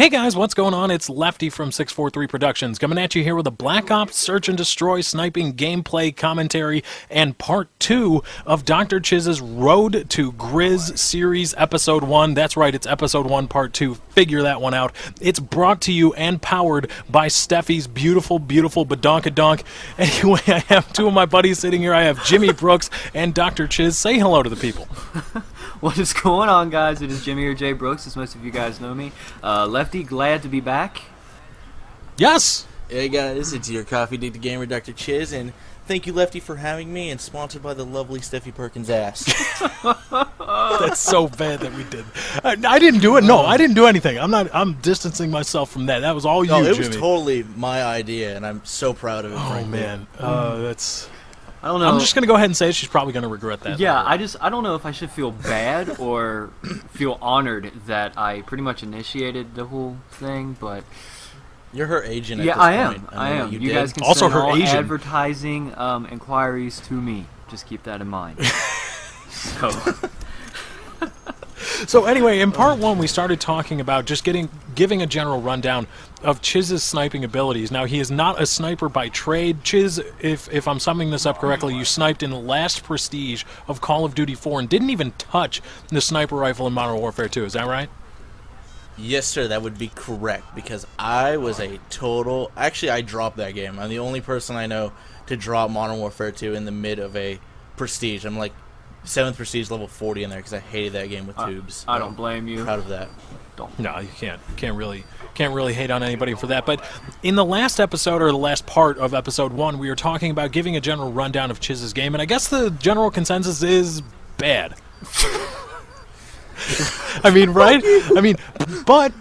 Hey guys, what's going on? It's Lefty from 643 Productions coming at you here with a Black Ops Search and Destroy sniping gameplay commentary and part 2 of DrChiz's Road to Grizz series episode 1. That's right, it's episode 1 part 2. Figure that one out. It's brought to you and powered by Steffi's beautiful badonkadonk. Anyway, I have two of my buddies sitting here. I have JBrookz and DrChiz. Say hello to the people. What is going on, guys? It is Jimmy or JBrookz, as most of you guys know me. Lefty, glad to be back. Yes! Hey guys, it's your coffee date gamer, DrChiz, and thank you, Lefty, for having me, and sponsored by the lovely Steffi Perkins' ass. That's so bad that we did. I didn't do it. No, I didn't do anything. I'm distancing myself from that. That was all you, No, it Jimmy. was totally my idea, and I'm so proud of it. Oh frankly. man, that's. I don't know. I'm just gonna go ahead and say it. She's probably gonna regret that. Yeah, later. I don't know if I should feel bad or feel honored that I pretty much initiated the whole thing, but You're her agent. yeah, at this I am. point. I am. You You did. guys can Also send her all agent. advertising inquiries to me. Just keep that in mind. So. So anyway, in part 1, we started talking about just giving a general rundown of Chiz's sniping abilities. Now, he is not a sniper by trade. Chiz, if I'm summing this up correctly, you sniped in the last Prestige of Call of Duty 4 and didn't even touch the sniper rifle in Modern Warfare 2. Is that right? Yes, sir, that would be correct, because I was a total... Actually, I dropped that game. I'm the only person I know to drop Modern Warfare 2 in the mid of a Prestige. I'm like 7th Prestige, level 40 in there, because I hated that game with tubes. I don't blame you. Proud of that. No, you can't. Can't really hate on anybody for that. But in the last episode, or the last part of episode 1, we were talking about giving a general rundown of Chiz's game, and I guess the general consensus is bad. I mean, right? I mean, but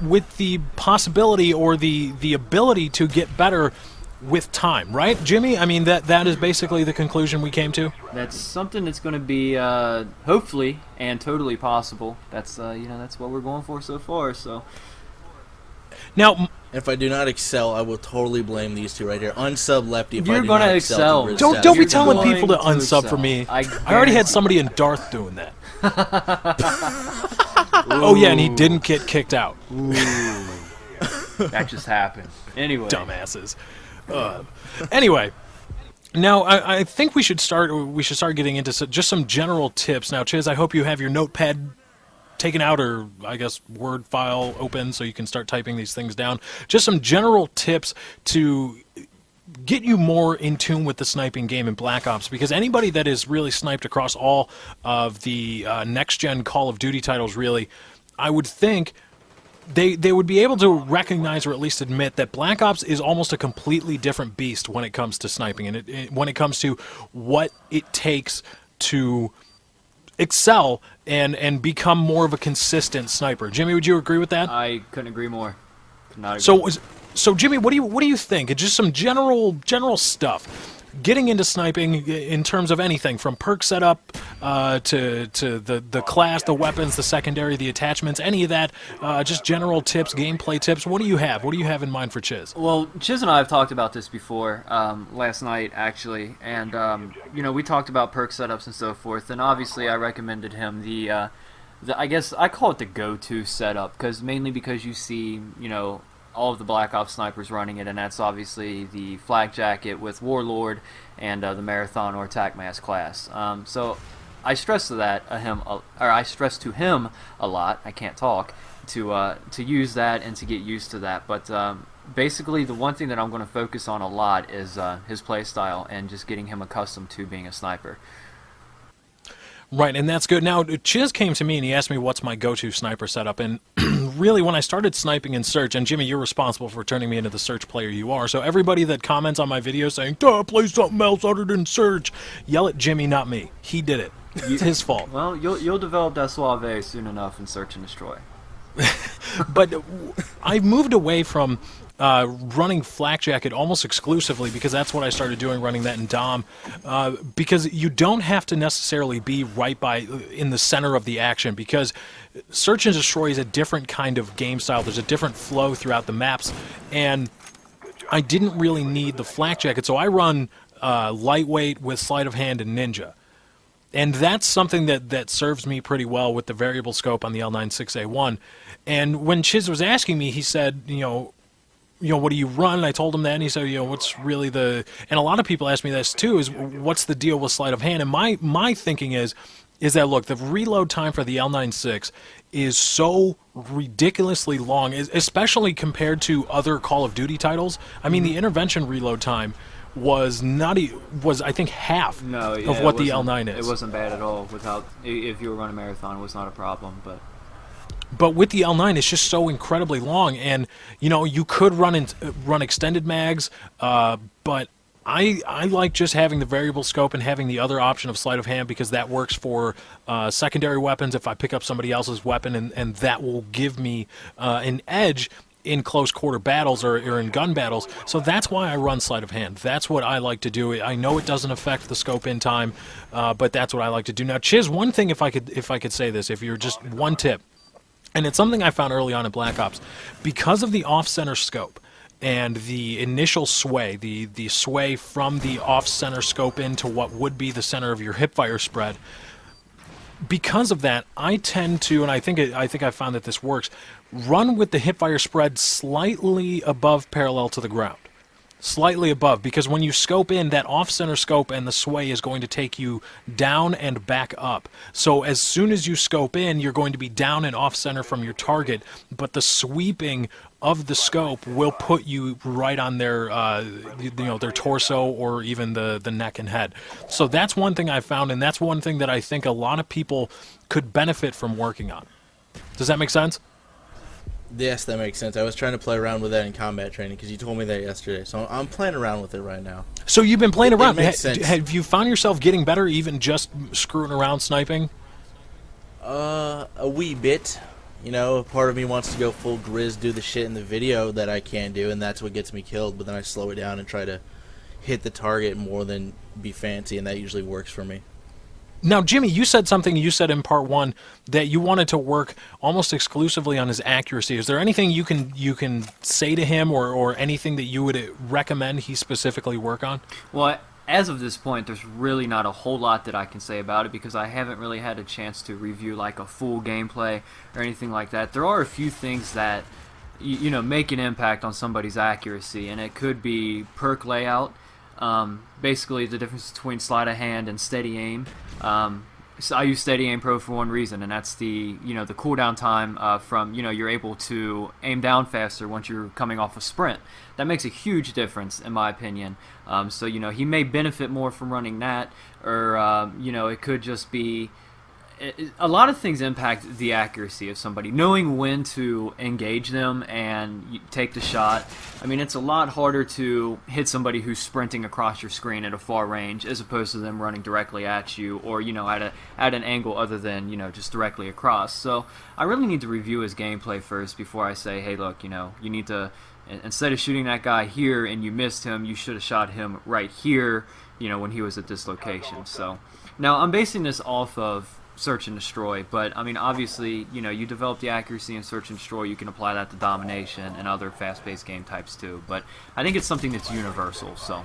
with the possibility or the ability to get better with time, right, Jimmy? I mean, that is basically the conclusion we came to. That's something that's going to be hopefully and totally possible. That's that's what we're going for so far. So Now, If I do not excel, I will totally blame these two right here. Unsub Lefty if You're I do gonna not excel. to Grizz don't status. be You're telling going people to to unsub excel. for me. I I already had guarantee. somebody in Darth doing that. Oh yeah, and he didn't get kicked out. Ooh. That just happened. Anyway. Dumbasses. Anyway, now I think we should start getting into just some general tips. Now, Chiz, I hope you have your notepad taken out, or I guess Word file open, so you can start typing these things down. Just some general tips to get you more in tune with the sniping game in Black Ops, because anybody that is really sniped across all of the next-gen Call of Duty titles, really, I would think they would be able to recognize or at least admit that Black Ops is almost a completely different beast when it comes to sniping, and when it comes to what it takes to excel and become more of a consistent sniper. Jimmy, would you agree with that? I couldn't agree more. Could not agree. So Jimmy, what do you think? It's just some general stuff. Getting into sniping in terms of anything from perk setup to the class, the weapons, the secondary, the attachments, any of that. Just general tips, gameplay tips. What do you have? What do you have in mind for Chiz? Well, Chiz and I have talked about this before, last night actually, and we talked about perk setups and so forth. And obviously, I recommended him the I guess I call it the go-to setup, mainly because you see all of the Black Ops snipers running it, and that's obviously the flak jacket with Warlord and the Marathon or Attack Mask class. So I stress to him a lot. I can't talk to use that and to get used to that. But basically, the one thing that I'm going to focus on a lot is his play style and just getting him accustomed to being a sniper. Right, and that's good. Now, Chiz came to me and he asked me what's my go-to sniper setup, and really when I started sniping in Search, and Jimmy, you're responsible for turning me into the Search player you are, so everybody that comments on my videos saying, "Duh, play something else other than Search," yell at Jimmy, not me. He did it. It's his fault. Well, you'll develop that suave soon enough in Search and Destroy. But I moved away from running flak jacket almost exclusively, because that's what I started doing, running that in Dom, because you don't have to necessarily be right in the center of the action, because Search and Destroy is a different kind of game style. There's a different flow throughout the maps, and I didn't really need the flak jacket, so I run lightweight with sleight of hand and ninja. And that's something that serves me pretty well with the variable scope on the L96A1. And when Chiz was asking me, he said, what do you run? And I told him that, and he said, what's really and a lot of people ask me this too, is what's the deal with sleight of hand? And my thinking is that, look, the reload time for the L96 is so ridiculously long, especially compared to other Call of Duty titles. I mean, the intervention reload time was I think half of what the L9 is. It wasn't bad at all. If you were running a marathon, it was not a problem. But with the L9, it's just so incredibly long, and you could run extended mags, but I like just having the variable scope and having the other option of sleight of hand, because that works for secondary weapons if I pick up somebody else's weapon, and that will give me an edge in close quarter battles or in gun battles. So that's why I run sleight of hand. That's what I like to do. I know it doesn't affect the scope in time, but that's what I like to do. Now, Chiz, one thing, if I could say this, if you're just one tip, and it's something I found early on in Black Ops, because of the off-center scope and the initial sway, the sway from the off-center scope into what would be the center of your hipfire spread, because of that, I tend to, and I think I found that this works, run with the hipfire spread slightly above parallel to the ground. Slightly above, because when you scope in, that off-center scope and the sway is going to take you down and back up. So as soon as you scope in, you're going to be down and off-center from your target, but the sweeping of the scope will put you right on their their torso or even the neck and head. So that's one thing I found, and that's one thing that I think a lot of people could benefit from working on. Does that make sense? Yes, that makes sense. I was trying to play around with that in combat training because you told me that yesterday. So I'm playing around with it right now. So you've been playing around. It makes sense. Have you found yourself getting better even just screwing around sniping? A wee bit. Part of me wants to go full Grizz, do the shit in the video that I can do, and that's what gets me killed. But then I slow it down and try to hit the target more than be fancy, and that usually works for me. Now, Jimmy, you said something you said in part one that you wanted to work almost exclusively on his accuracy. Is there anything you can say to him or anything that you would recommend he specifically work on? Well, as of this point, there's really not a whole lot that I can say about it because I haven't really had a chance to review like a full gameplay or anything like that. There are a few things that make an impact on somebody's accuracy, and it could be perk layout. Basically, the difference between sleight of hand and steady aim. So I use Steady Aim Pro for one reason, and that's the the cooldown time from you're able to aim down faster once you're coming off a sprint. That makes a huge difference in my opinion. So he may benefit more from running that, or it could just be. A lot of things impact the accuracy of somebody. Knowing when to engage them and take the shot. I mean, it's a lot harder to hit somebody who's sprinting across your screen at a far range as opposed to them running directly at you or, at an angle other than, just directly across. So I really need to review his gameplay first before I say, hey, look, you need to, instead of shooting that guy here and you missed him, you should have shot him right here, when he was at this location. So now I'm basing this off of Search and Destroy, but I mean obviously you develop the accuracy in Search and Destroy, you can apply that to Domination and other fast-paced game types too, but I think it's something that's universal. So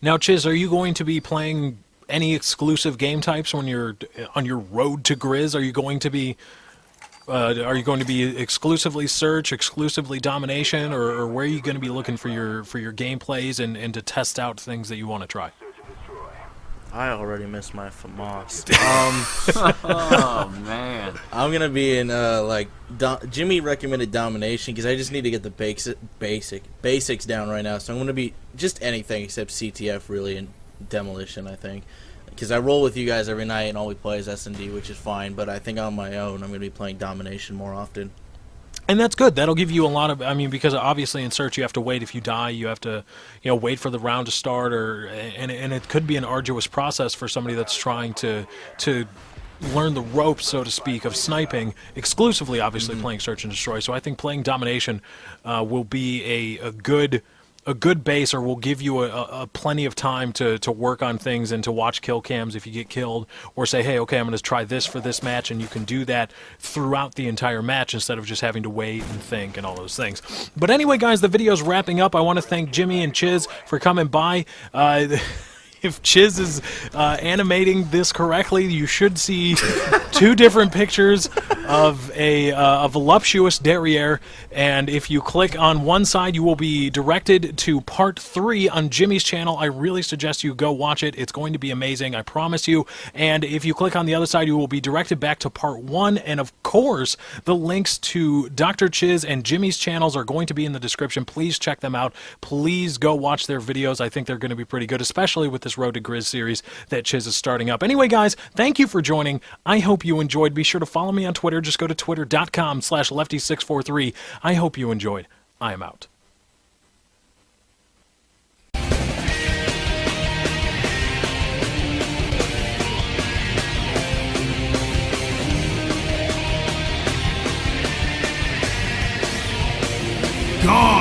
now, Chiz, are you going to be playing any exclusive game types when you're on your road to Grizz? Are you going to be exclusively Search, exclusively Domination, or where are you going to be looking for your gameplays and to test out things that you want to try? I already missed my FAMAS. Oh man, I'm gonna be in Jimmy recommended Domination because I just need to get the basics down right now. So I'm gonna be just anything except CTF really and Demolition. I think because I roll with you guys every night and all we play is S&D, which is fine. But I think on my own I'm gonna be playing Domination more often. And that's good. That'll give you a lot of, because obviously in Search you have to wait. If you die, you have to, wait for the round to start, and it could be an arduous process for somebody that's trying to learn the ropes, so to speak, of sniping, exclusively, obviously, playing Search and Destroy. So I think playing Domination will be a good base, or will give you a plenty of time to work on things and to watch kill cams if you get killed, or say, hey, okay, I'm going to try this for this match, and you can do that throughout the entire match instead of just having to wait and think and all those things. But anyway, guys, the video's wrapping up. I want to thank Jimmy and Chiz for coming by. if Chiz is animating this correctly, you should see two different pictures of a voluptuous derriere, and if you click on one side, you will be directed to part 3 on Jimmy's channel. I really suggest you go watch it. It's going to be amazing, I promise you. And if you click on the other side, you will be directed back to part 1, and of course, the links to DrChiz and Jimmy's channels are going to be in the description. Please check them out. Please go watch their videos. I think they're going to be pretty good, especially with this Road to Grizz series that Chiz is starting up. Anyway, guys, thank you for joining. I hope you enjoyed. Be sure to follow me on Twitter. Just go to twitter.com/lefty643. I hope you enjoyed. I am out. Gone!